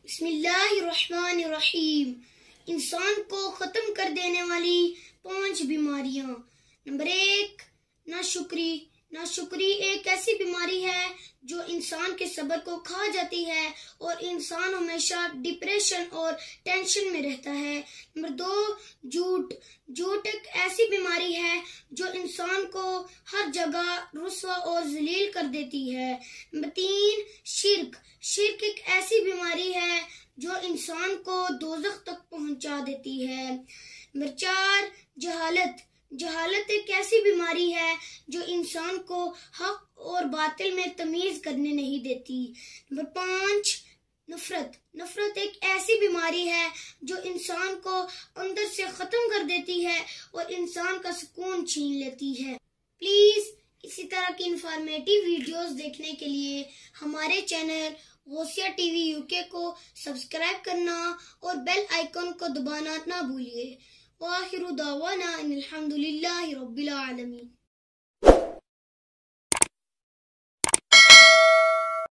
बिस्मिल्लाहिर्रहमानिर्रहीम। इंसान को खत्म कर देने वाली 5 बीमारियां। नंबर 1, नाशुक्री। नाशुक्री एक ऐसी बीमारी है जो इंसान के सब्र को खा जाती है और इंसान हमेशा डिप्रेशन और टेंशन में रहता है। नंबर 2, झूठ। झूठ एक ऐसी बीमारी है जो इंसान को हर जगह रुस्वा और जलील कर देती है। नंबर 3, शिर्क। शिर्क एक ऐसी बीमारी है जो इंसान को दोज़ख तक पहुंचा देती है। नंबर 4, जहालत। जहालत एक ऐसी बीमारी है जो इंसान को हक और बातिल में तमीज करने नहीं देती। नंबर 5, नफरत। नफरत एक ऐसी बीमारी है जो इंसान को अंदर से खत्म कर देती है और इंसान का सुकून छीन लेती है। प्लीज इसी तरह की इंफॉर्मेटिव वीडियोस देखने के लिए हमारे चैनल गौसिया टीवी यूके को सब्सक्राइब करना और बेल आइकन को दबाना ना भूलिए। वाहिरु दावाना अनिल हम्दुलिल्लाहि रब्बिल आलमीन।